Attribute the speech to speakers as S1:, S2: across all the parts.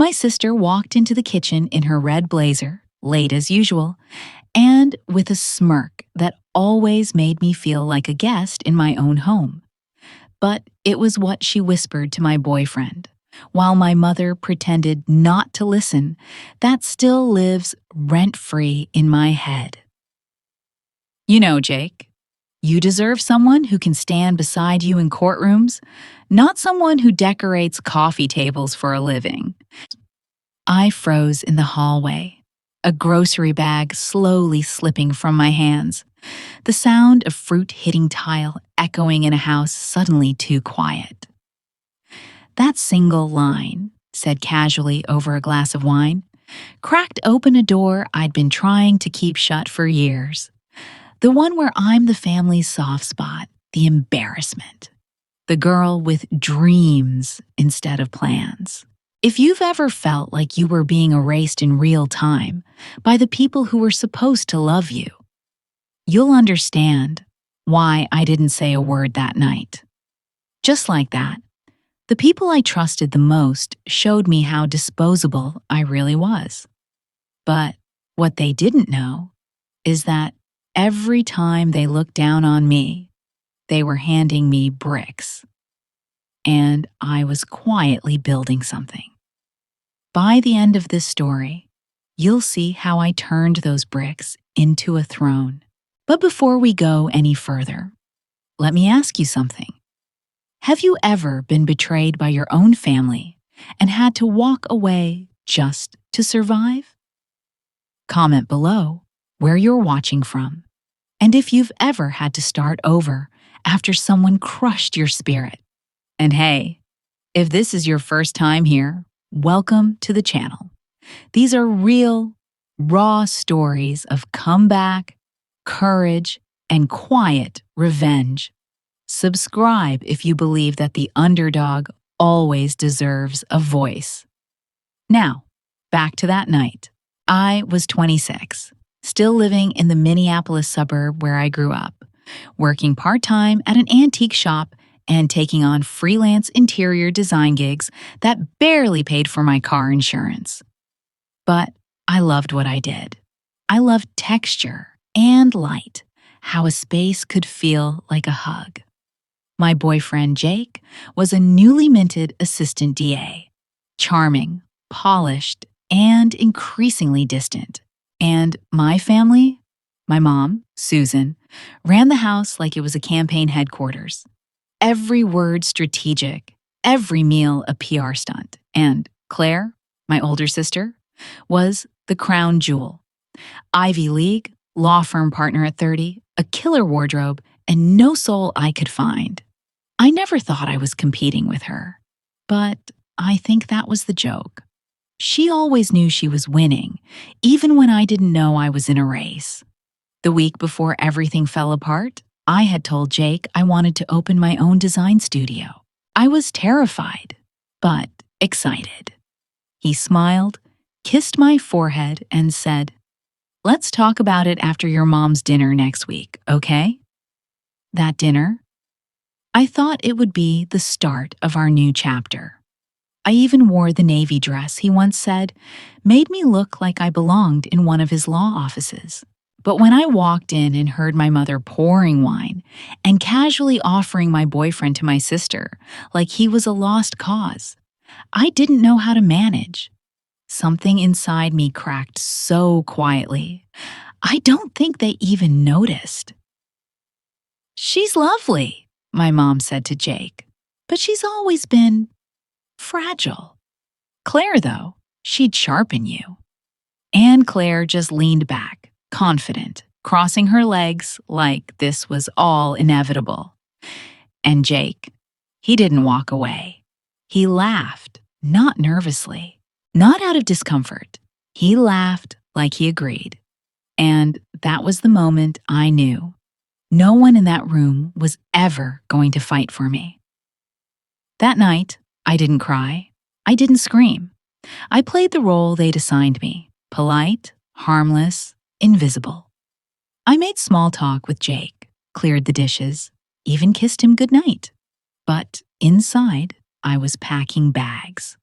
S1: My sister walked into the kitchen in her red blazer, late as usual, and with a smirk that always made me feel like a guest in my own home. But it was what she whispered to my boyfriend, while my mother pretended not to listen, that still lives rent-free in my head. You know, Jake, you deserve someone who can stand beside you in courtrooms, not someone who decorates coffee tables for a living. I froze in the hallway, a grocery bag slowly slipping from my hands, the sound of fruit hitting tile echoing in a house suddenly too quiet. That single line, said casually over a glass of wine, cracked open a door I'd been trying to keep shut for years. The one where I'm the family's soft spot, the embarrassment. The girl with dreams instead of plans. If you've ever felt like you were being erased in real time by the people who were supposed to love you, you'll understand why I didn't say a word that night. Just like that, the people I trusted the most showed me how disposable I really was. But what they didn't know is that every time they looked down on me, they were handing me bricks. And I was quietly building something. By the end of this story, you'll see how I turned those bricks into a throne. But before we go any further, let me ask you something. Have you ever been betrayed by your own family and had to walk away just to survive? Comment below where you're watching from, and if you've ever had to start over after someone crushed your spirit. And hey, if this is your first time here, welcome to the channel. These are real, raw stories of comeback, courage, and quiet revenge. Subscribe if you believe that the underdog always deserves a voice. Now, back to that night. I was 26, still living in the Minneapolis suburb where I grew up, working part-time at an antique shop and taking on freelance interior design gigs that barely paid for my car insurance. But I loved what I did. I loved texture and light, how a space could feel like a hug. My boyfriend, Jake, was a newly minted assistant DA, charming, polished, and increasingly distant. And my family, my mom, Susan, ran the house like it was a campaign headquarters. Every word strategic, every meal a PR stunt. And Claire, my older sister, was the crown jewel. Ivy League, law firm partner at 30, a killer wardrobe, and no soul I could find. I never thought I was competing with her, but I think that was the joke. She always knew she was winning, even when I didn't know I was in a race. The week before everything fell apart, I had told Jake I wanted to open my own design studio. I was terrified, but excited. He smiled, kissed my forehead, and said, "Let's talk about it after your mom's dinner next week, okay?" That dinner, I thought it would be the start of our new chapter. I even wore the navy dress he once said made me look like I belonged in one of his law offices. But when I walked in and heard my mother pouring wine and casually offering my boyfriend to my sister like he was a lost cause, I didn't know how to manage. Something inside me cracked so quietly, I don't think they even noticed. "She's lovely," my mom said to Jake, "but she's always been fragile. Claire, though, she'd sharpen you." And Claire just leaned back, confident, crossing her legs like this was all inevitable. And Jake, he didn't walk away. He laughed, not nervously, not out of discomfort. He laughed like he agreed. And that was the moment I knew no one in that room was ever going to fight for me. That night, I didn't cry. I didn't scream. I played the role they'd assigned me, polite, harmless, invisible. I made small talk with Jake, cleared the dishes, even kissed him goodnight. But inside, I was packing bags.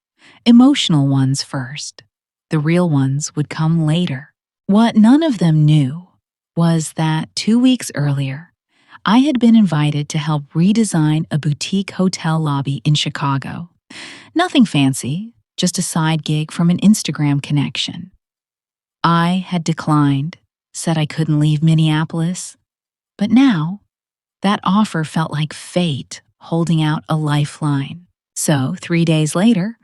S1: Emotional ones first. The real ones would come later. What none of them knew was that 2 weeks earlier, I had been invited to help redesign a boutique hotel lobby in Chicago. Nothing fancy, just a side gig from an Instagram connection. I had declined, said I couldn't leave Minneapolis. But now, that offer felt like fate holding out a lifeline. So, 3 days later,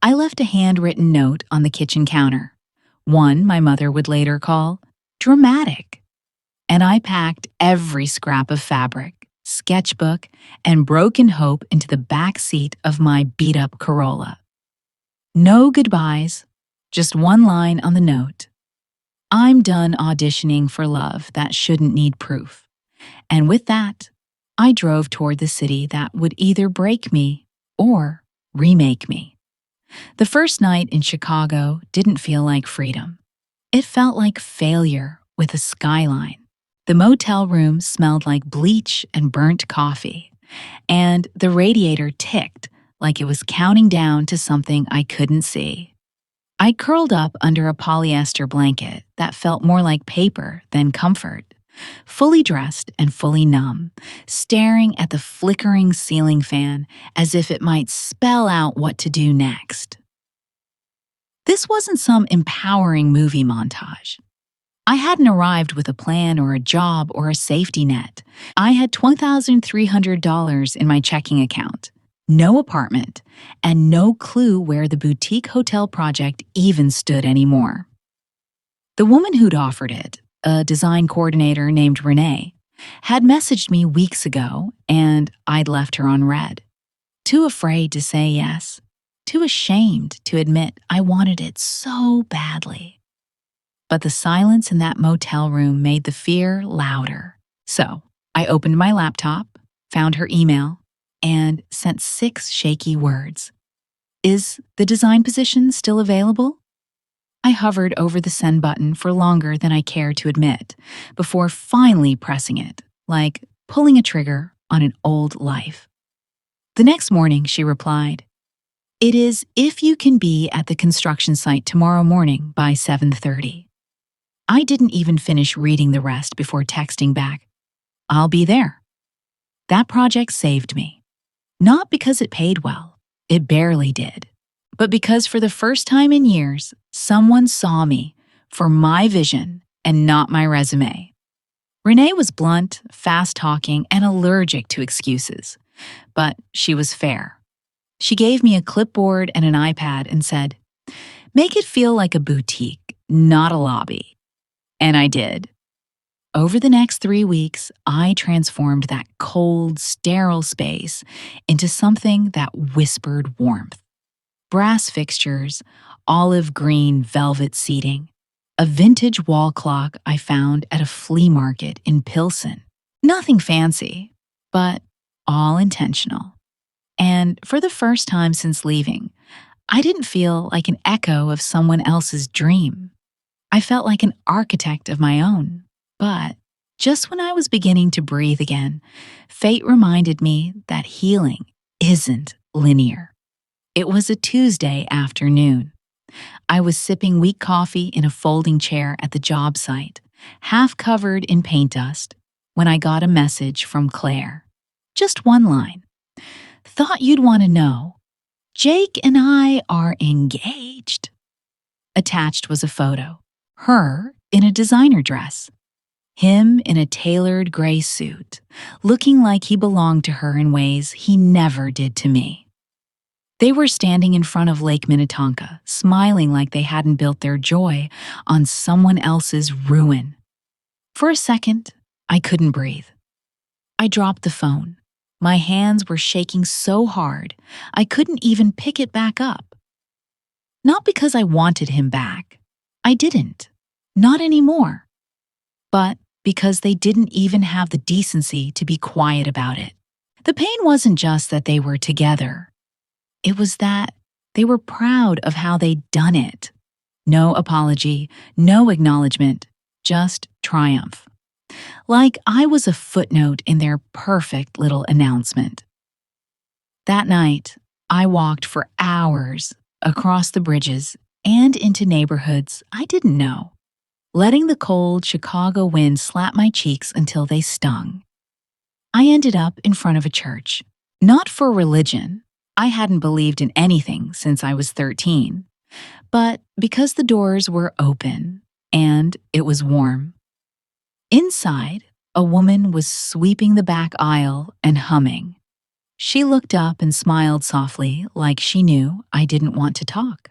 S1: I left a handwritten note on the kitchen counter, one my mother would later call dramatic. And I packed every scrap of fabric, sketchbook, and broken hope into the back seat of my beat-up Corolla. No goodbyes, just one line on the note. I'm done auditioning for love that shouldn't need proof. And with that, I drove toward the city that would either break me or remake me. The first night in Chicago didn't feel like freedom. It felt like failure with a skyline. The motel room smelled like bleach and burnt coffee, and the radiator ticked like it was counting down to something I couldn't see. I curled up under a polyester blanket that felt more like paper than comfort, fully dressed and fully numb, staring at the flickering ceiling fan as if it might spell out what to do next. This wasn't some empowering movie montage. I hadn't arrived with a plan or a job or a safety net. I had $1,300 in my checking account, no apartment, and no clue where the boutique hotel project even stood anymore. The woman who'd offered it, a design coordinator named Renee, had messaged me weeks ago, and I'd left her on read. Too afraid to say yes, too ashamed to admit I wanted it so badly. But the silence in that motel room made the fear louder. So I opened my laptop, found her email, and sent 6 shaky words. Is the design position still available? I hovered over the send button for longer than I cared to admit, before finally pressing it, like pulling a trigger on an old life. The next morning, she replied, "It is if you can be at the construction site tomorrow morning by 7:30. I didn't even finish reading the rest before texting back, "I'll be there." That project saved me. Not because it paid well, it barely did, but because for the first time in years, someone saw me for my vision and not my resume. Renee was blunt, fast-talking, and allergic to excuses, but she was fair. She gave me a clipboard and an iPad and said, "Make it feel like a boutique, not a lobby." And I did. Over the next 3 weeks, I transformed that cold, sterile space into something that whispered warmth. Brass fixtures, olive green velvet seating, a vintage wall clock I found at a flea market in Pilsen. Nothing fancy, but all intentional. And for the first time since leaving, I didn't feel like an echo of someone else's dream. I felt like an architect of my own. But just when I was beginning to breathe again, fate reminded me that healing isn't linear. It was a Tuesday afternoon. I was sipping weak coffee in a folding chair at the job site, half covered in paint dust, when I got a message from Claire. Just one line. "Thought you'd want to know. Jake and I are engaged." Attached was a photo. Her in a designer dress. Him in a tailored gray suit, looking like he belonged to her in ways he never did to me. They were standing in front of Lake Minnetonka, smiling like they hadn't built their joy on someone else's ruin. For a second, I couldn't breathe. I dropped the phone. My hands were shaking so hard, I couldn't even pick it back up. Not because I wanted him back. I didn't. Not anymore. But because they didn't even have the decency to be quiet about it. The pain wasn't just that they were together. It was that they were proud of how they'd done it. No apology, no acknowledgement, just triumph. Like I was a footnote in their perfect little announcement. That night, I walked for hours across the bridges, and into neighborhoods I didn't know, letting the cold Chicago wind slap my cheeks until they stung. I ended up in front of a church. Not for religion. I hadn't believed in anything since I was 13. But because the doors were open and it was warm. Inside, a woman was sweeping the back aisle and humming. She looked up and smiled softly, like she knew I didn't want to talk.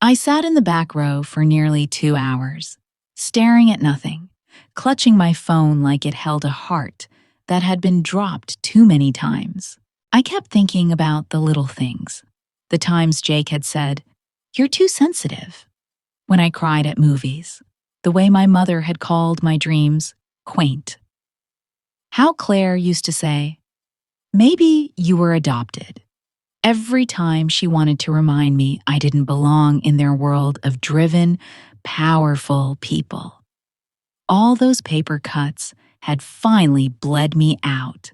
S1: I sat in the back row for nearly 2 hours, staring at nothing, clutching my phone like it held a heart that had been dropped too many times. I kept thinking about the little things, the times Jake had said, "You're too sensitive," when I cried at movies, the way my mother had called my dreams quaint. How Claire used to say, "Maybe you were adopted," every time she wanted to remind me I didn't belong in their world of driven, powerful people. All those paper cuts had finally bled me out.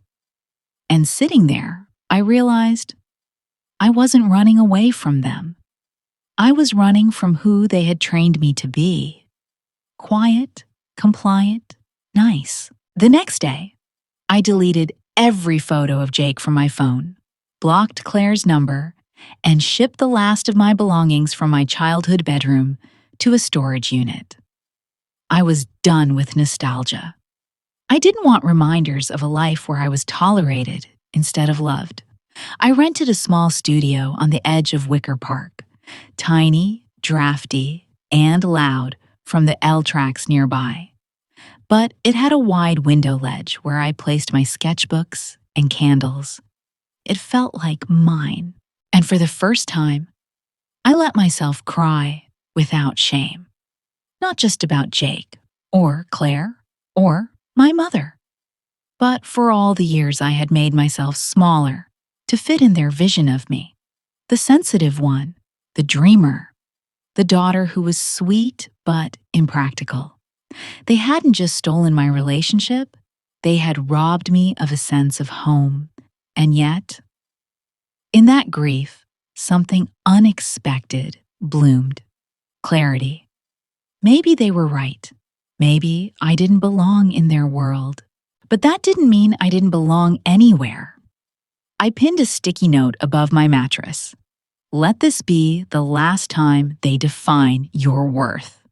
S1: And sitting there, I realized I wasn't running away from them. I was running from who they had trained me to be. Quiet, compliant, nice. The next day, I deleted every photo of Jake from my phone, blocked Claire's number, and shipped the last of my belongings from my childhood bedroom to a storage unit. I was done with nostalgia. I didn't want reminders of a life where I was tolerated instead of loved. I rented a small studio on the edge of Wicker Park, tiny, drafty, and loud from the L tracks nearby. But it had a wide window ledge where I placed my sketchbooks and candles. It felt like mine. And for the first time, I let myself cry without shame. Not just about Jake, or Claire, or my mother, but for all the years I had made myself smaller to fit in their vision of me. The sensitive one, the dreamer, the daughter who was sweet but impractical. They hadn't just stolen my relationship, they had robbed me of a sense of home. And yet, in that grief, something unexpected bloomed. Clarity. Maybe they were right. Maybe I didn't belong in their world. But that didn't mean I didn't belong anywhere. I pinned a sticky note above my mattress. Let this be the last time they define your worth.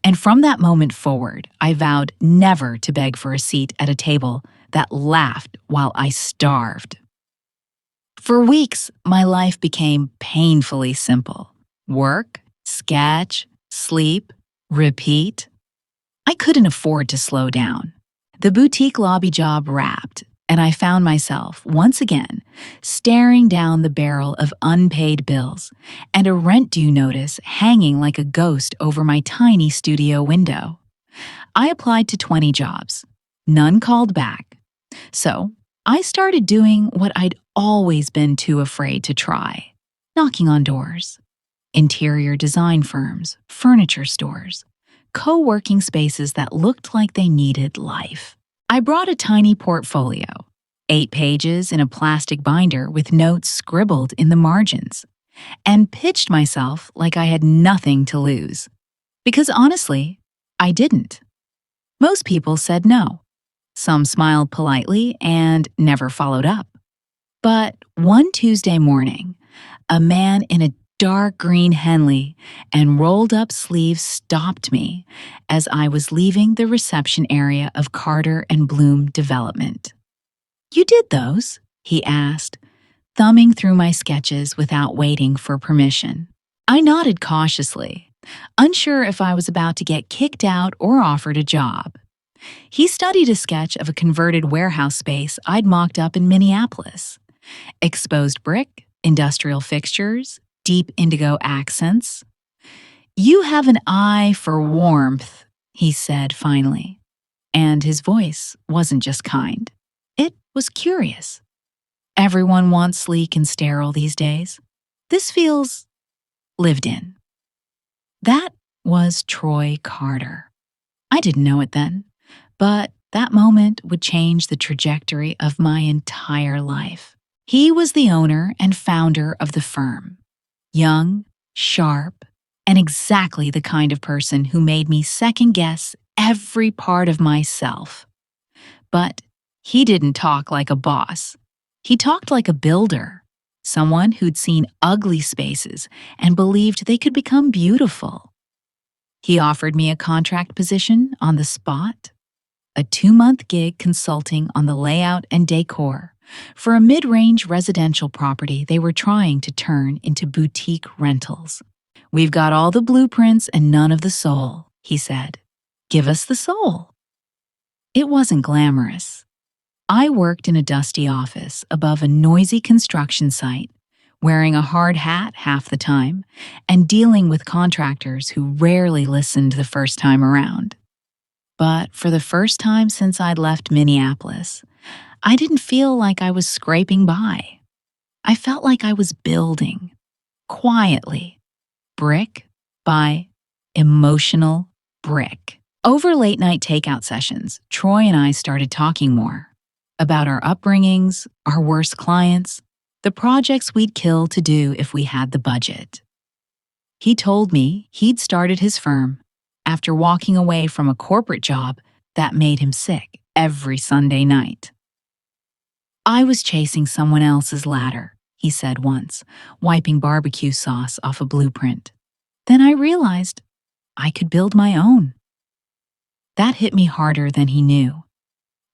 S1: And from that moment forward, I vowed never to beg for a seat at a table that laughed while I starved. For weeks, my life became painfully simple. Work, sketch, sleep, repeat. I couldn't afford to slow down. The boutique lobby job wrapped, and I found myself, once again, staring down the barrel of unpaid bills and a rent due notice hanging like a ghost over my tiny studio window. I applied to 20 jobs. None called back. So I started doing what I'd always been too afraid to try, knocking on doors. Interior design firms, furniture stores, co-working spaces that looked like they needed life. I brought a tiny portfolio, 8 pages in a plastic binder with notes scribbled in the margins, and pitched myself like I had nothing to lose. Because honestly, I didn't. Most people said no. Some smiled politely and never followed up. But one Tuesday morning, a man in a dark green Henley and rolled-up sleeves stopped me as I was leaving the reception area of Carter and Bloom Development. "You did those?" he asked, thumbing through my sketches without waiting for permission. I nodded cautiously, unsure if I was about to get kicked out or offered a job. He studied a sketch of a converted warehouse space I'd mocked up in Minneapolis. Exposed brick, industrial fixtures, deep indigo accents. "You have an eye for warmth," he said finally. And his voice wasn't just kind. It was curious. Everyone wants sleek and sterile these days. This feels lived in. That was Troy Carter. I didn't know it then, but that moment would change the trajectory of my entire life. He was the owner and founder of the firm. young, sharp, and exactly the kind of person who made me second guess every part of myself. But he didn't talk like a boss. He talked like a builder, someone who'd seen ugly spaces and believed they could become beautiful. He offered me a contract position on the spot, a 2-month gig consulting on the layout and decor for a mid-range residential property they were trying to turn into boutique rentals. "We've got all the blueprints and none of the soul," he said. "Give us the soul." It wasn't glamorous. I worked in a dusty office above a noisy construction site, wearing a hard hat half the time and dealing with contractors who rarely listened the first time around. But for the first time since I'd left Minneapolis, I didn't feel like I was scraping by. I felt like I was building, quietly, brick by emotional brick. Over late-night takeout sessions, Troy and I started talking more about our upbringings, our worst clients, the projects we'd kill to do if we had the budget. He told me he'd started his firm after walking away from a corporate job that made him sick every Sunday night. "I was chasing someone else's ladder," he said once, wiping barbecue sauce off a blueprint. "Then I realized I could build my own." That hit me harder than he knew.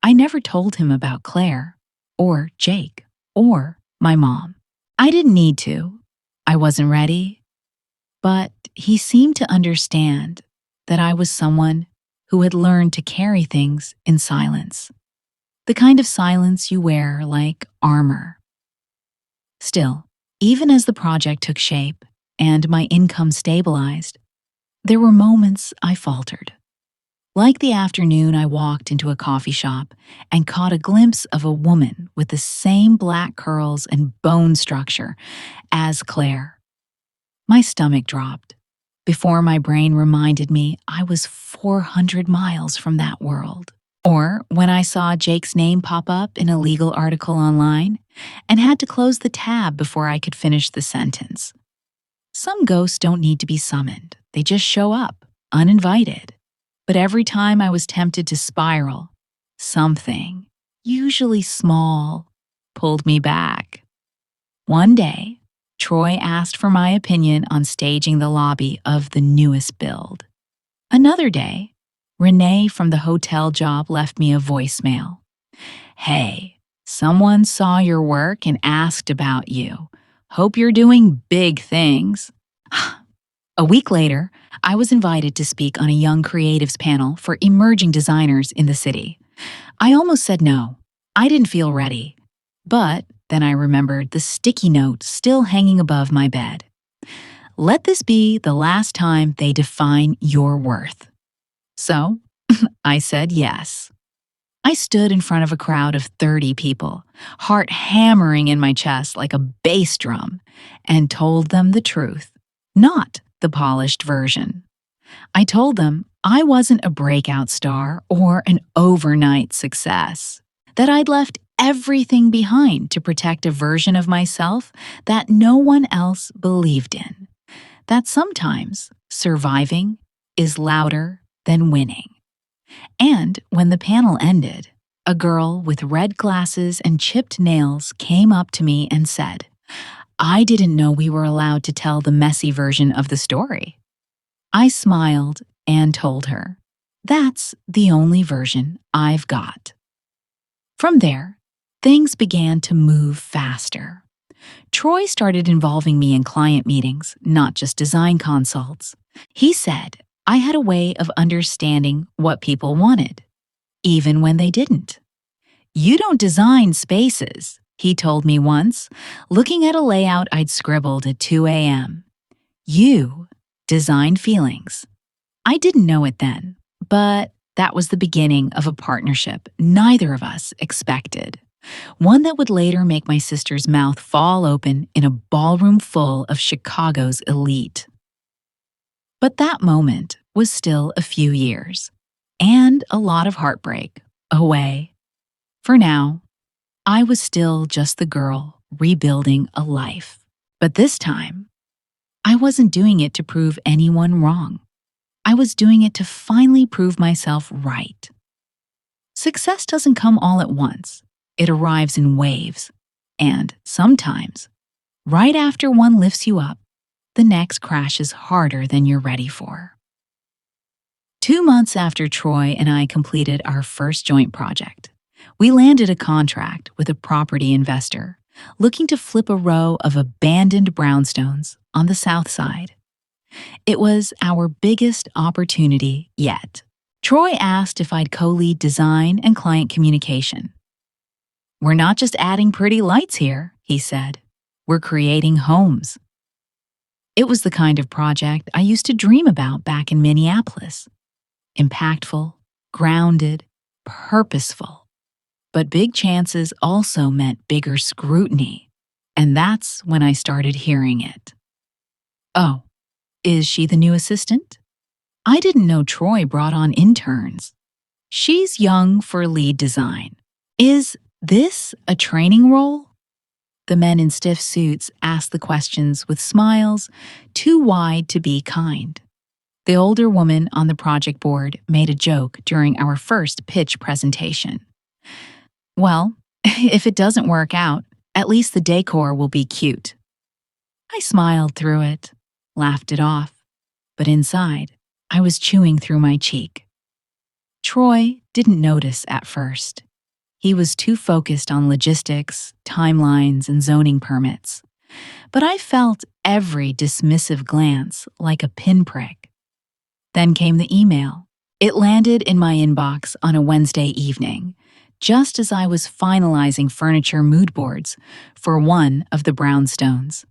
S1: I never told him about Claire, or Jake, or my mom. I didn't need to. I wasn't ready. But he seemed to understand that I was someone who had learned to carry things in silence. The kind of silence you wear like armor. Still, even as the project took shape and my income stabilized, there were moments I faltered. Like the afternoon I walked into a coffee shop and caught a glimpse of a woman with the same black curls and bone structure as Claire. My stomach dropped before my brain reminded me I was 400 miles from that world. Or when I saw Jake's name pop up in a legal article online and had to close the tab before I could finish the sentence. Some ghosts don't need to be summoned. They just show up, uninvited. But every time I was tempted to spiral, something, usually small, pulled me back. One day, Troy asked for my opinion on staging the lobby of the newest build. Another day, Renee from the hotel job left me a voicemail. "Hey, someone saw your work and asked about you. Hope you're doing big things." A week later, I was invited to speak on a young creatives panel for emerging designers in the city. I almost said no. I didn't feel ready. But then I remembered the sticky note still hanging above my bed. "Let this be the last time they define your worth." So, I said yes. I stood in front of a crowd of 30 people, heart hammering in my chest like a bass drum, and told them the truth, not the polished version. I told them I wasn't a breakout star or an overnight success, that I'd left everything behind to protect a version of myself that no one else believed in, that sometimes surviving is louder than winning. And when the panel ended, a girl with red glasses and chipped nails came up to me and said, "I didn't know we were allowed to tell the messy version of the story." I smiled and told her, "That's the only version I've got." From there, things began to move faster. Troy started involving me in client meetings, not just design consults. He said I had a way of understanding what people wanted, even when they didn't. "You don't design spaces," he told me once, looking at a layout I'd scribbled at 2 a.m. "You design feelings." I didn't know it then, but that was the beginning of a partnership neither of us expected. One that would later make my sister's mouth fall open in a ballroom full of Chicago's elite. But that moment was still a few years, and a lot of heartbreak, away. For now, I was still just the girl rebuilding a life. But this time, I wasn't doing it to prove anyone wrong. I was doing it to finally prove myself right. Success doesn't come all at once. It arrives in waves. And sometimes, right after one lifts you up, the next crashes harder than you're ready for. 2 months after Troy and I completed our first joint project, we landed a contract with a property investor looking to flip a row of abandoned brownstones on the south side. It was our biggest opportunity yet. Troy asked if I'd co-lead design and client communication. "We're not just adding pretty lights here," he said. "We're creating homes." It was the kind of project I used to dream about back in Minneapolis. Impactful, grounded, purposeful. But big chances also meant bigger scrutiny. And that's when I started hearing it. "Oh, is she the new assistant? I didn't know Troy brought on interns. She's young for lead design. Is this a training role?" The men in stiff suits asked the questions with smiles too wide to be kind. The older woman on the project board made a joke during our first pitch presentation. "Well, if it doesn't work out, at least the decor will be cute." I smiled through it, laughed it off, but inside, I was chewing through my cheek. Troy didn't notice at first. He was too focused on logistics, timelines, and zoning permits. But I felt every dismissive glance like a pinprick. Then came the email. It landed in my inbox on a Wednesday evening, just as I was finalizing furniture mood boards for one of the brownstones.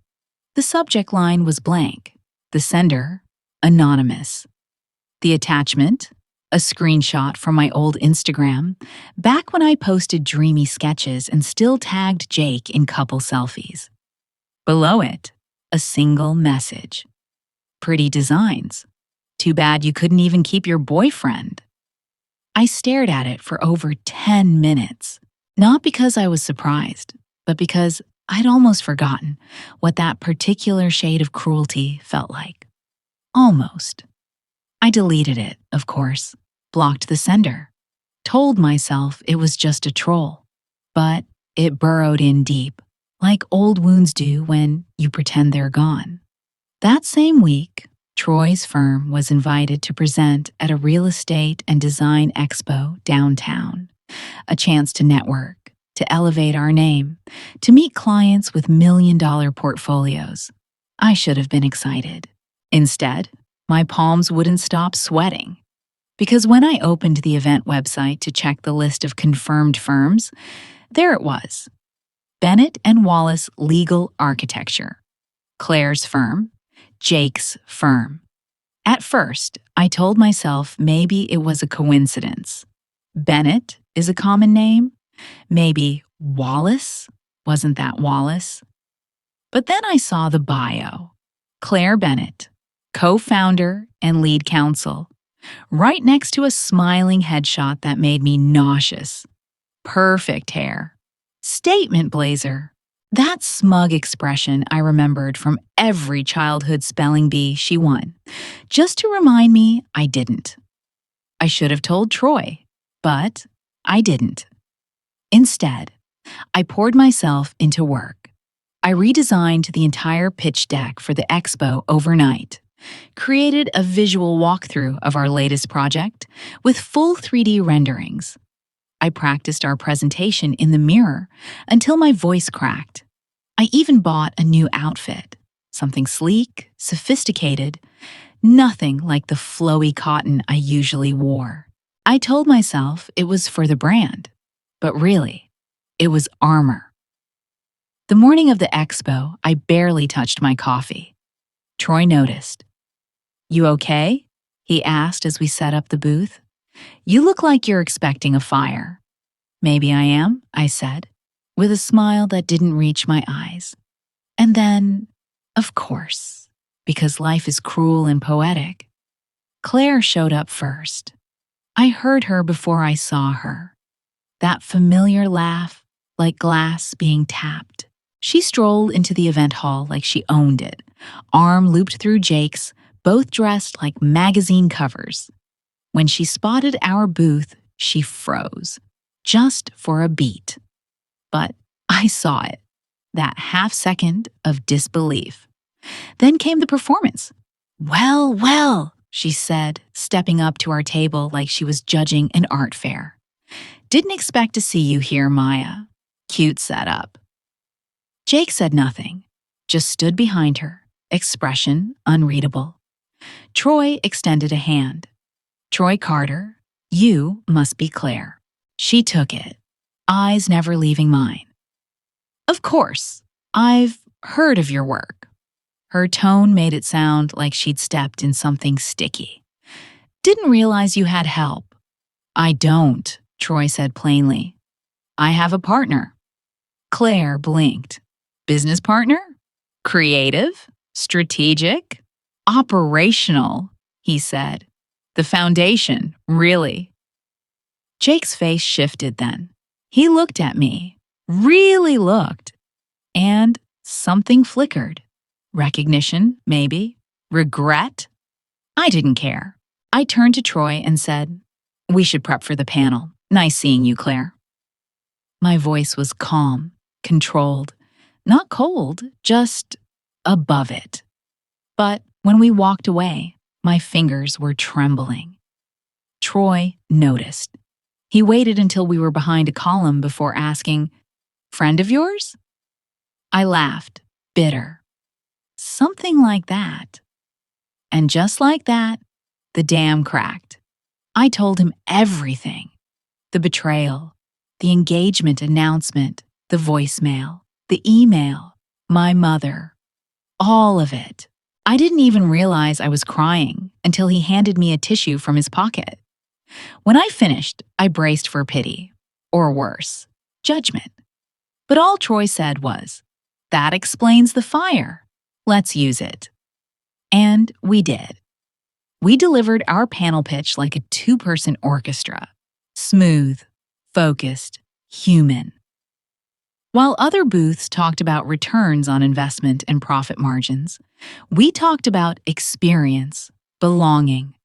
S1: The subject line was blank. The sender, anonymous. The attachment, a screenshot from my old Instagram, back when I posted dreamy sketches and still tagged Jake in couple selfies. Below it, a single message. "Pretty designs. Too bad you couldn't even keep your boyfriend." I stared at it for over 10 minutes, not because I was surprised, but because I'd almost forgotten what that particular shade of cruelty felt like. Almost. I deleted it, of course, blocked the sender, told myself it was just a troll, but it burrowed in deep, like old wounds do when you pretend they're gone. That same week, Troy's firm was invited to present at a real estate and design expo downtown, a chance to network, to elevate our name, to meet clients with million-dollar portfolios. I should have been excited. Instead, my palms wouldn't stop sweating. Because when I opened the event website to check the list of confirmed firms, there it was. Bennett and Wallace Legal Architecture. Claire's firm. Jake's firm. At first, I told myself maybe it was a coincidence. Bennett is a common name. Maybe Wallace? Wasn't that Wallace? But then I saw the bio. Claire Bennett, co-founder and lead counsel, right next to a smiling headshot that made me nauseous. Perfect hair. Statement blazer. That smug expression I remembered from every childhood spelling bee she won, just to remind me I didn't. I should have told Troy, but I didn't. Instead, I poured myself into work. I redesigned the entire pitch deck for the expo overnight, created a visual walkthrough of our latest project with full 3D renderings. I practiced our presentation in the mirror until my voice cracked. I even bought a new outfit, something sleek, sophisticated, nothing like the flowy cotton I usually wore. I told myself it was for the brand, but really, it was armor. The morning of the expo, I barely touched my coffee. Troy noticed. "You okay?" he asked as we set up the booth. "You look like you're expecting a fire." "Maybe I am," I said, with a smile that didn't reach my eyes. And then, of course, because life is cruel and poetic, Claire showed up first. I heard her before I saw her. That familiar laugh, like glass being tapped. She strolled into the event hall like she owned it, arm looped through Jake's, both dressed like magazine covers. When she spotted our booth, she froze, just for a beat. But I saw it, that half second of disbelief. Then came the performance. "Well, well," she said, stepping up to our table like she was judging an art fair. "Didn't expect to see you here, Maya." Cute setup. Jake said nothing, just stood behind her, expression unreadable. Troy extended a hand. "Troy Carter, you must be Claire." She took it, eyes never leaving mine. "Of course, I've heard of your work." Her tone made it sound like she'd stepped in something sticky. "Didn't realize you had help." "I don't," Troy said plainly. "I have a partner." Claire blinked. "Business partner? Creative? Strategic? Operational," he said. "The foundation, really." Jake's face shifted then. He looked at me, really looked, and something flickered. Recognition, maybe. Regret? I didn't care. I turned to Troy and said, "We should prep for the panel. Nice seeing you, Claire." My voice was calm, controlled, not cold, just above it. But when we walked away, my fingers were trembling. Troy noticed. He waited until we were behind a column before asking, "Friend of yours?" I laughed, bitter. Something like that. And just like that, the dam cracked. I told him everything. The betrayal, the engagement announcement, the voicemail, the email, my mother, all of it. I didn't even realize I was crying until he handed me a tissue from his pocket. When I finished, I braced for pity, or worse, judgment. But all Troy said was, "That explains the fire. Let's use it." And we did. We delivered our panel pitch like a two-person orchestra. Smooth, focused, human. While other booths talked about returns on investment and profit margins, we talked about experience, belonging,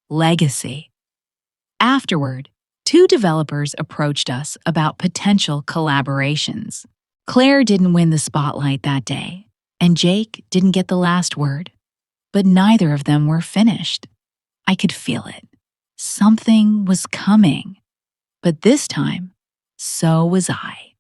S1: legacy. Afterward, two developers approached us about potential collaborations. Claire didn't win the spotlight that day, and Jake didn't get the last word. But neither of them were finished. I could feel it. Something was coming. But this time, so was I.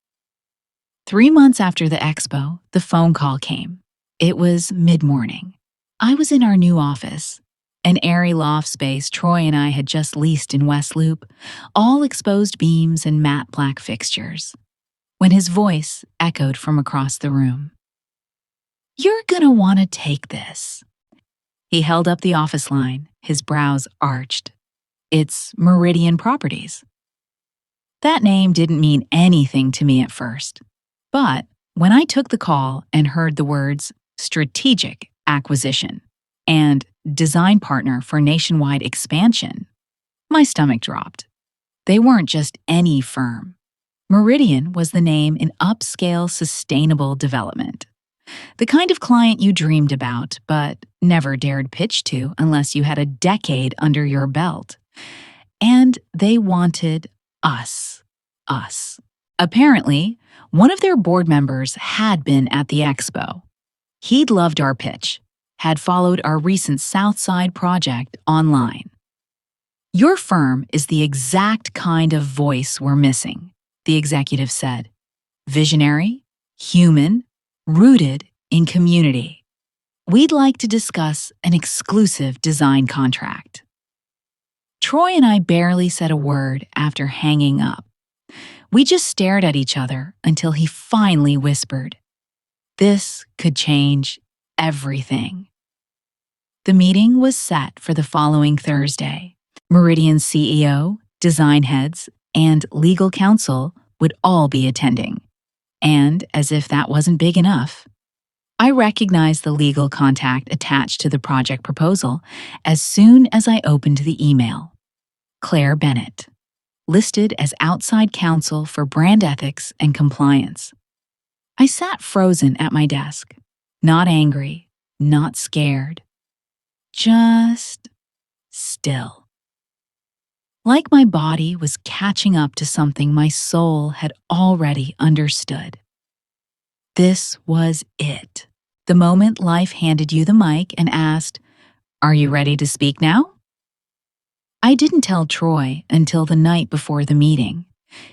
S1: 3 months after the expo, the phone call came. It was mid-morning. I was in our new office, an airy loft space Troy and I had just leased in West Loop, all exposed beams and matte black fixtures, when his voice echoed from across the room. "You're gonna want to take this." He held up the office line, his brows arched. "It's Meridian Properties." That name didn't mean anything to me at first. But when I took the call and heard the words strategic acquisition and design partner for nationwide expansion, my stomach dropped. They weren't just any firm. Meridian was the name in upscale sustainable development. The kind of client you dreamed about, but never dared pitch to unless you had a decade under your belt. And they wanted us. Apparently, one of their board members had been at the expo. He'd loved our pitch, had followed our recent Southside project online. "Your firm is the exact kind of voice we're missing," the executive said. "Visionary, human, rooted in community. We'd like to discuss an exclusive design contract." Troy and I barely said a word after hanging up. We just stared at each other until he finally whispered, "This could change everything." The meeting was set for the following Thursday. Meridian's CEO, design heads, and legal counsel would all be attending. And as if that wasn't big enough, I recognized the legal contact attached to the project proposal as soon as I opened the email. Claire Bennett, listed as outside counsel for brand ethics and compliance. I sat frozen at my desk, not angry, not scared, just still. Like my body was catching up to something my soul had already understood. This was it. The moment life handed you the mic and asked, "Are you ready to speak now?" I didn't tell Troy until the night before the meeting.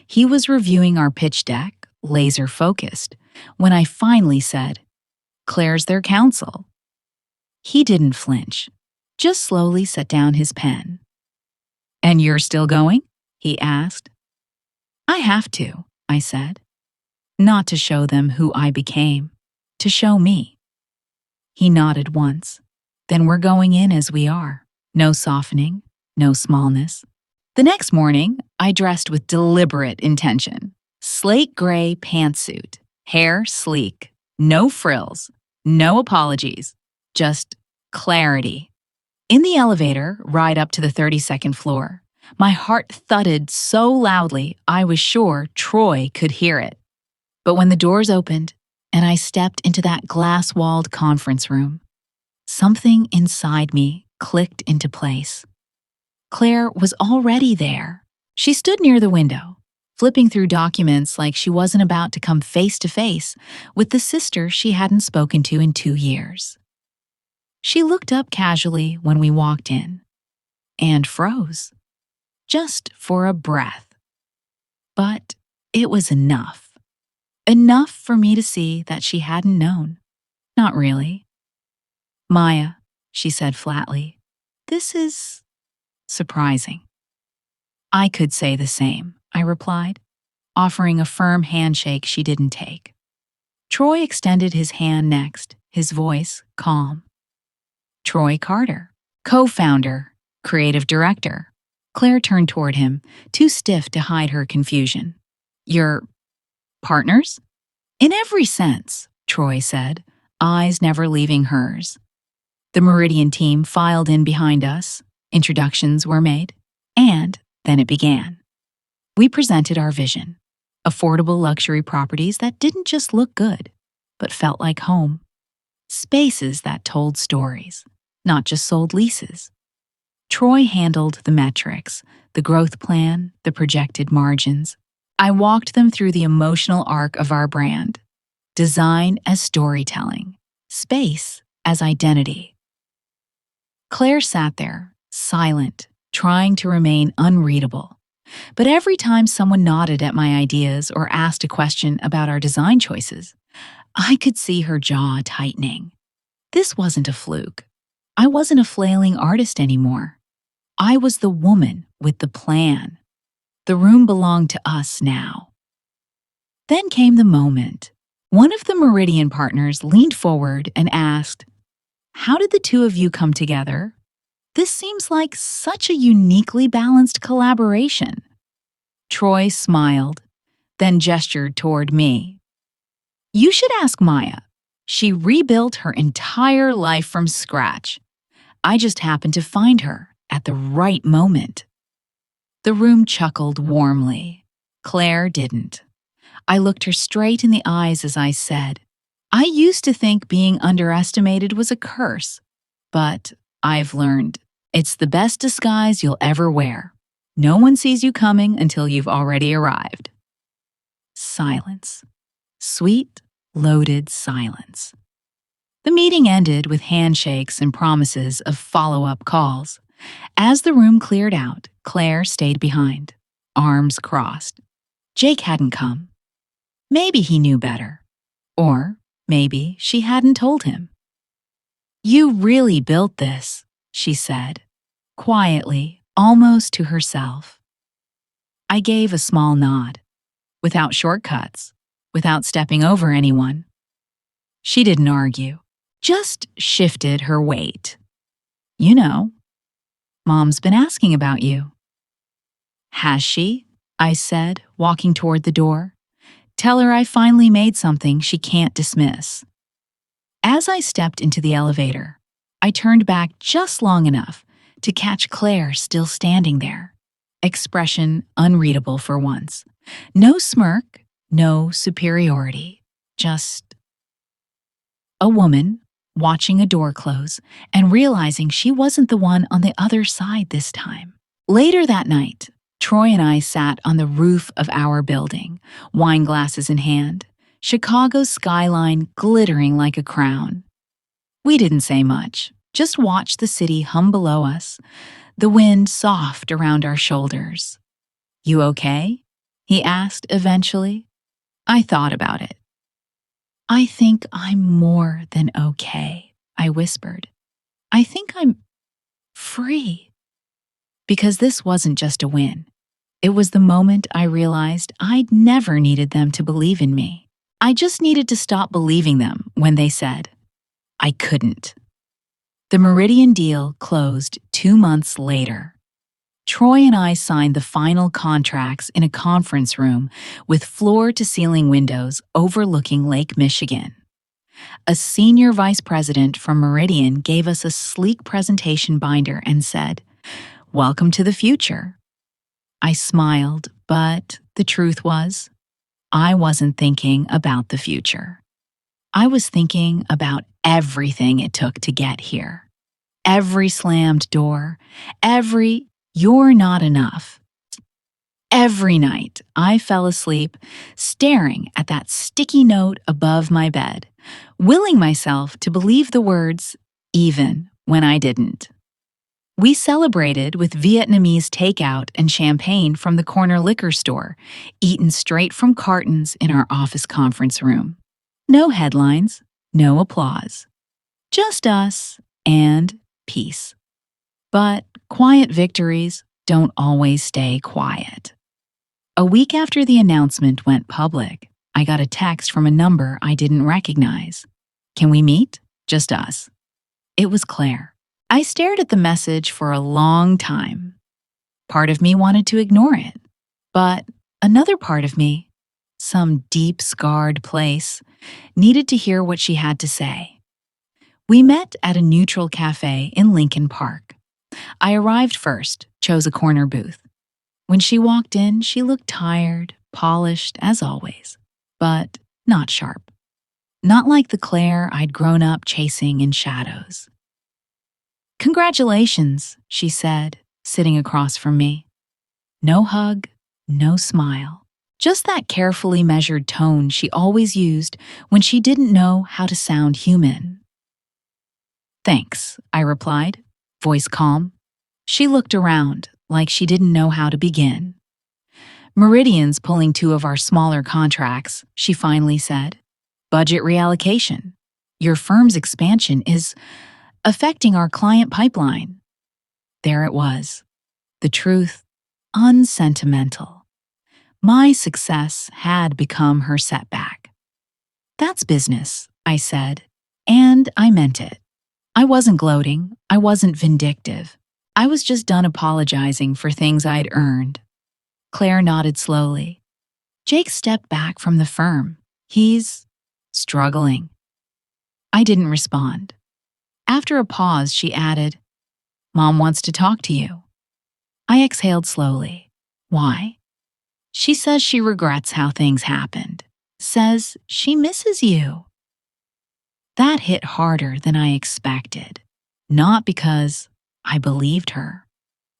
S1: He was reviewing our pitch deck, laser focused, when I finally said, "Claire's their counsel." He didn't flinch, just slowly set down his pen. "And you're still going?" he asked. "I have to," I said. "Not to show them who I became, to show me." He nodded once. "Then we're going in as we are. No softening, no smallness." The next morning, I dressed with deliberate intention. Slate gray pantsuit, hair sleek, no frills, no apologies, just clarity. In the elevator, right up to the 32nd floor, my heart thudded so loudly I was sure Troy could hear it. But when the doors opened and I stepped into that glass-walled conference room, something inside me clicked into place. Claire was already there. She stood near the window, flipping through documents like she wasn't about to come face to face with the sister she hadn't spoken to in 2 years. She looked up casually when we walked in and froze, just for a breath. But it was enough. Enough for me to see that she hadn't known. Not really. "Maya," she said flatly, "this is surprising." "I could say the same," I replied, offering a firm handshake she didn't take. Troy extended his hand next, his voice calm. "Troy Carter, co-founder, creative director." Claire turned toward him, too stiff to hide her confusion. "Your partners?" "In every sense," Troy said, eyes never leaving hers. The Meridian team filed in behind us, introductions were made, and then it began. We presented our vision, affordable luxury properties that didn't just look good, but felt like home. Spaces that told stories, not just sold leases. Troy handled the metrics, the growth plan, the projected margins. I walked them through the emotional arc of our brand. Design as storytelling, space as identity. Claire sat there, silent, trying to remain unreadable. But every time someone nodded at my ideas or asked a question about our design choices, I could see her jaw tightening. This wasn't a fluke. I wasn't a flailing artist anymore. I was the woman with the plan. The room belonged to us now. Then came the moment. One of the Meridian partners leaned forward and asked, "How did the two of you come together? This seems like such a uniquely balanced collaboration." Troy smiled, then gestured toward me. "You should ask Maya. She rebuilt her entire life from scratch. I just happened to find her at the right moment." The room chuckled warmly. Claire didn't. I looked her straight in the eyes as I said, "I used to think being underestimated was a curse, but I've learned it's the best disguise you'll ever wear. No one sees you coming until you've already arrived." Silence. Sweet, loaded silence. The meeting ended with handshakes and promises of follow-up calls. As the room cleared out, Claire stayed behind, arms crossed. Jake hadn't come. Maybe he knew better. Or maybe she hadn't told him. "You really built this," she said, quietly, almost to herself. I gave a small nod, without shortcuts, without stepping over anyone. She didn't argue, just shifted her weight. "You know, Mom's been asking about you." "Has she?" I said, walking toward the door. "Tell her I finally made something she can't dismiss." As I stepped into the elevator, I turned back just long enough to catch Claire still standing there, expression unreadable for once. No smirk, no superiority, just a woman watching a door close and realizing she wasn't the one on the other side this time. Later that night, Troy and I sat on the roof of our building, wine glasses in hand, Chicago's skyline glittering like a crown. We didn't say much, just watched the city hum below us, the wind soft around our shoulders. "You okay?" he asked eventually. I thought about it. "I think I'm more than okay," I whispered. "I think I'm free." Because this wasn't just a win. It was the moment I realized I'd never needed them to believe in me. I just needed to stop believing them when they said I couldn't. The Meridian deal closed 2 months later. Troy and I signed the final contracts in a conference room with floor-to-ceiling windows overlooking Lake Michigan. A senior vice president from Meridian gave us a sleek presentation binder and said, "Welcome to the future." I smiled, but the truth was, I wasn't thinking about the future. I was thinking about everything it took to get here. Every slammed door, every "you're not enough." Every night, I fell asleep staring at that sticky note above my bed, willing myself to believe the words, even when I didn't. We celebrated with Vietnamese takeout and champagne from the corner liquor store, eaten straight from cartons in our office conference room. No headlines, no applause. Just us and peace. But quiet victories don't always stay quiet. A week after the announcement went public, I got a text from a number I didn't recognize. "Can we meet? Just us." It was Claire. I stared at the message for a long time. Part of me wanted to ignore it, but another part of me, some deep scarred place, needed to hear what she had to say. We met at a neutral cafe in Lincoln Park. I arrived first, chose a corner booth. When she walked in, she looked tired, polished as always, but not sharp. Not like the Claire I'd grown up chasing in shadows. "Congratulations," she said, sitting across from me. No hug, no smile. Just that carefully measured tone she always used when she didn't know how to sound human. "Thanks," I replied, voice calm. She looked around, like she didn't know how to begin. "Meridian's pulling 2 of our smaller contracts," she finally said. "Budget reallocation. Your firm's expansion is affecting our client pipeline." There it was. The truth, unsentimental. My success had become her setback. "That's business," I said, and I meant it. I wasn't gloating, I wasn't vindictive. I was just done apologizing for things I'd earned. Claire nodded slowly. "Jake stepped back from the firm. He's struggling." I didn't respond. After a pause, she added, "Mom wants to talk to you." I exhaled slowly. "Why?" "She says she regrets how things happened. Says she misses you." That hit harder than I expected. Not because I believed her,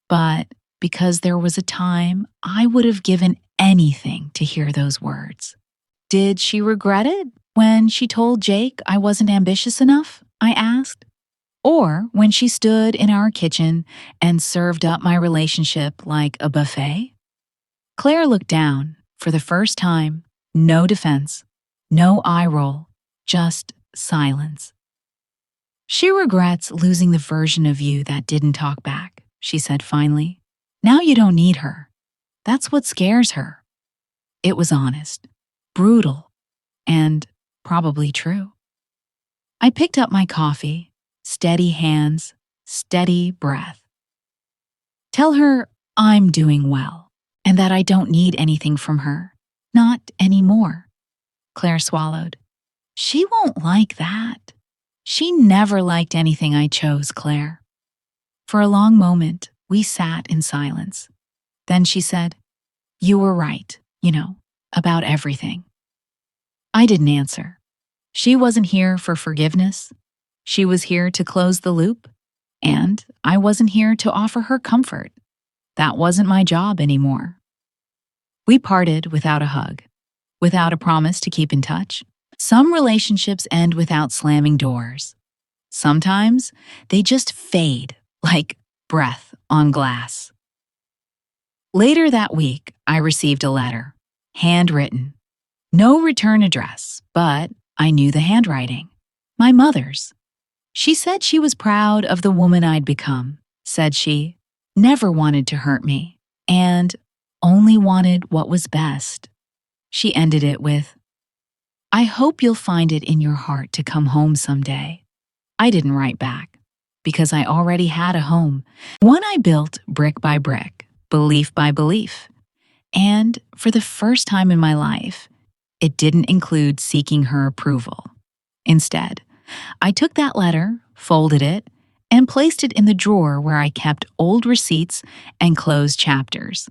S1: but because there was a time I would have given anything to hear those words. Did she regret it when she told Jake I wasn't ambitious enough? I asked. Or when she stood in our kitchen and served up my relationship like a buffet? Claire looked down, for the first time, no defense, no eye roll, just silence. "She regrets losing the version of you that didn't talk back," she said finally. "Now you don't need her. That's what scares her." It was honest, brutal, and probably true. I picked up my coffee, steady hands, steady breath. "Tell her I'm doing well, and that I don't need anything from her. Not anymore." Claire swallowed. "She won't like that. She never liked anything I chose, Claire." For a long moment, we sat in silence. Then she said, "You were right, about everything." I didn't answer. She wasn't here for forgiveness. She was here to close the loop, and I wasn't here to offer her comfort. That wasn't my job anymore. We parted without a hug, without a promise to keep in touch. Some relationships end without slamming doors. Sometimes they just fade like breath on glass. Later that week, I received a letter, handwritten. No return address, but I knew the handwriting. My mother's. She said she was proud of the woman I'd become, said she never wanted to hurt me, and only wanted what was best. She ended it with, I hope you'll find it in your heart to come home someday. I didn't write back, because I already had a home, one I built brick by brick, belief by belief. And for the first time in my life, it didn't include seeking her approval. Instead, I took that letter, folded it, and placed it in the drawer where I kept old receipts and closed chapters.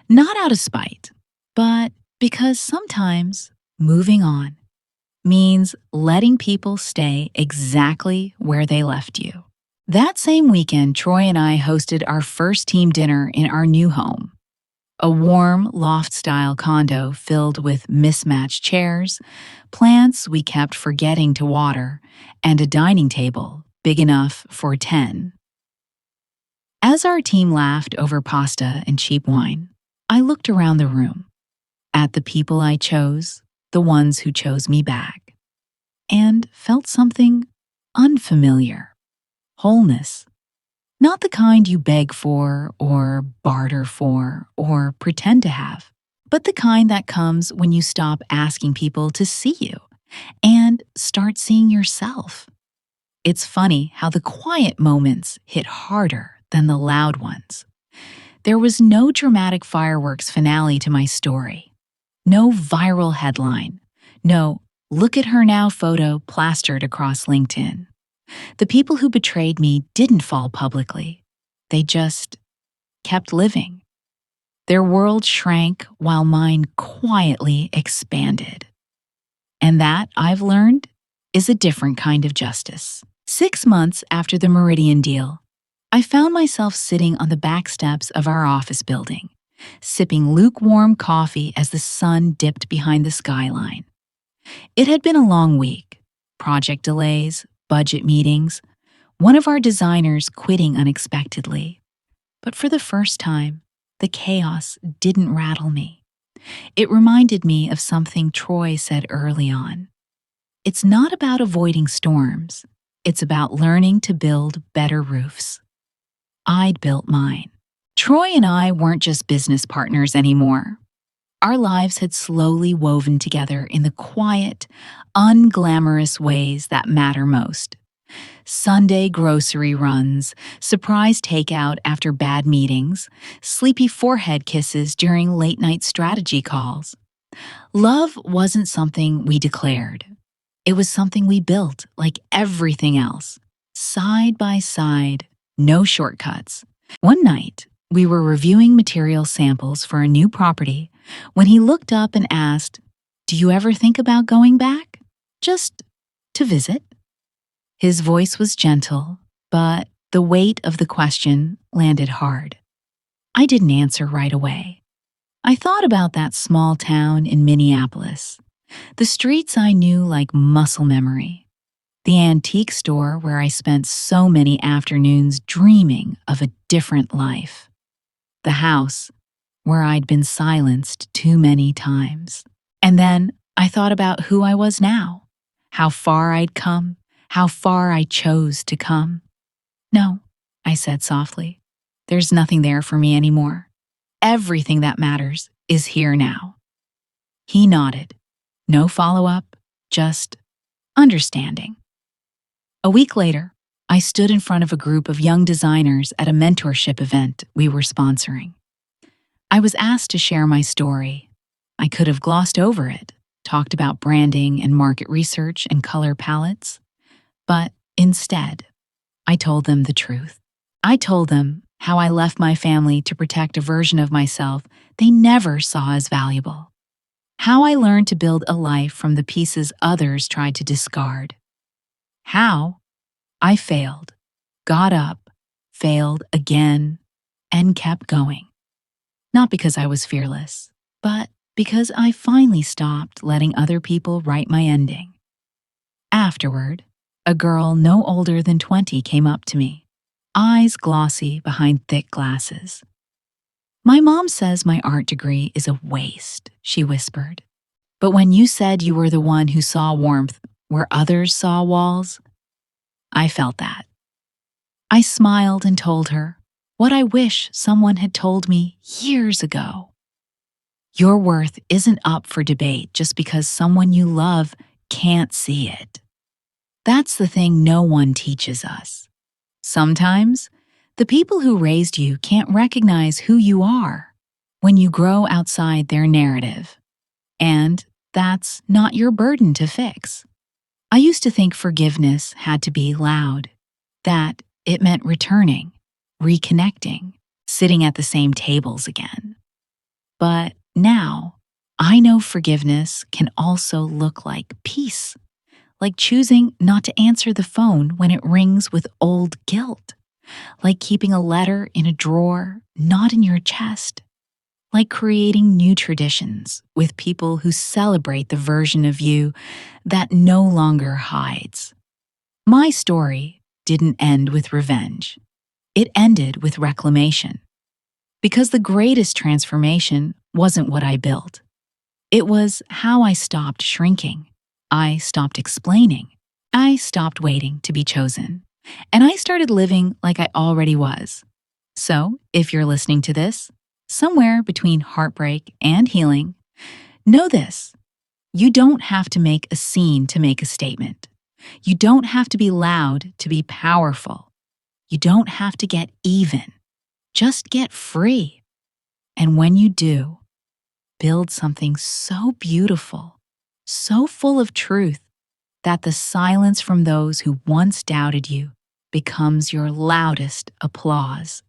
S1: Not out of spite, but because sometimes moving on means letting people stay exactly where they left you. That same weekend, Troy and I hosted our first team dinner in our new home. A warm, loft-style condo filled with mismatched chairs, plants we kept forgetting to water, and a dining table big enough for 10. As our team laughed over pasta and cheap wine, I looked around the room, at the people I chose, the ones who chose me back, and felt something unfamiliar. Wholeness. Not the kind you beg for or barter for or pretend to have, but the kind that comes when you stop asking people to see you and start seeing yourself. It's funny how the quiet moments hit harder than the loud ones. There was no dramatic fireworks finale to my story. No viral headline. No, look at her now photo plastered across LinkedIn. The people who betrayed me didn't fall publicly. They just kept living. Their world shrank while mine quietly expanded. And that, I've learned, is a different kind of justice. 6 months after the Meridian deal, I found myself sitting on the back steps of our office building, sipping lukewarm coffee as the sun dipped behind the skyline. It had been a long week. Project delays, budget meetings, one of our designers quitting unexpectedly. But for the first time, the chaos didn't rattle me. It reminded me of something Troy said early on. It's not about avoiding storms. It's about learning to build better roofs. I'd built mine. Troy and I weren't just business partners anymore. Our lives had slowly woven together in the quiet, unglamorous ways that matter most. Sunday grocery runs, surprise takeout after bad meetings, sleepy forehead kisses during late-night strategy calls. Love wasn't something we declared. It was something we built, like everything else. Side by side, no shortcuts. One night, we were reviewing material samples for a new property when he looked up and asked, "Do you ever think about going back? Just to visit?" His voice was gentle, but the weight of the question landed hard. I didn't answer right away. I thought about that small town in Minneapolis, the streets I knew like muscle memory, the antique store where I spent so many afternoons dreaming of a different life, the house where I'd been silenced too many times. And then I thought about who I was now, how far I'd come, how far I chose to come. "No," I said softly, "there's nothing there for me anymore. Everything that matters is here now." He nodded. No follow-up, just understanding. A week later, I stood in front of a group of young designers at a mentorship event we were sponsoring. I was asked to share my story. I could have glossed over it, talked about branding and market research and color palettes, but instead, I told them the truth. I told them how I left my family to protect a version of myself they never saw as valuable. How I learned to build a life from the pieces others tried to discard. How I failed, got up, failed again, and kept going. Not because I was fearless, but because I finally stopped letting other people write my ending. Afterward, a girl no older than 20 came up to me, eyes glossy behind thick glasses. "My mom says my art degree is a waste," she whispered. "But when you said you were the one who saw warmth where others saw walls," I felt that. I smiled and told her what I wish someone had told me years ago. Your worth isn't up for debate just because someone you love can't see it. That's the thing no one teaches us. Sometimes, the people who raised you can't recognize who you are when you grow outside their narrative. And that's not your burden to fix. I used to think forgiveness had to be loud, that it meant returning, reconnecting, sitting at the same tables again. But now, I know forgiveness can also look like peace, like choosing not to answer the phone when it rings with old guilt, like keeping a letter in a drawer, not in your chest, like creating new traditions with people who celebrate the version of you that no longer hides. My story didn't end with revenge. It ended with reclamation. Because the greatest transformation wasn't what I built. It was how I stopped shrinking. I stopped explaining. I stopped waiting to be chosen. And I started living like I already was. So, if you're listening to this, somewhere between heartbreak and healing, know this: you don't have to make a scene to make a statement. You don't have to be loud to be powerful. You don't have to get even. Just get free. And when you do, build something so beautiful, so full of truth, that the silence from those who once doubted you becomes your loudest applause.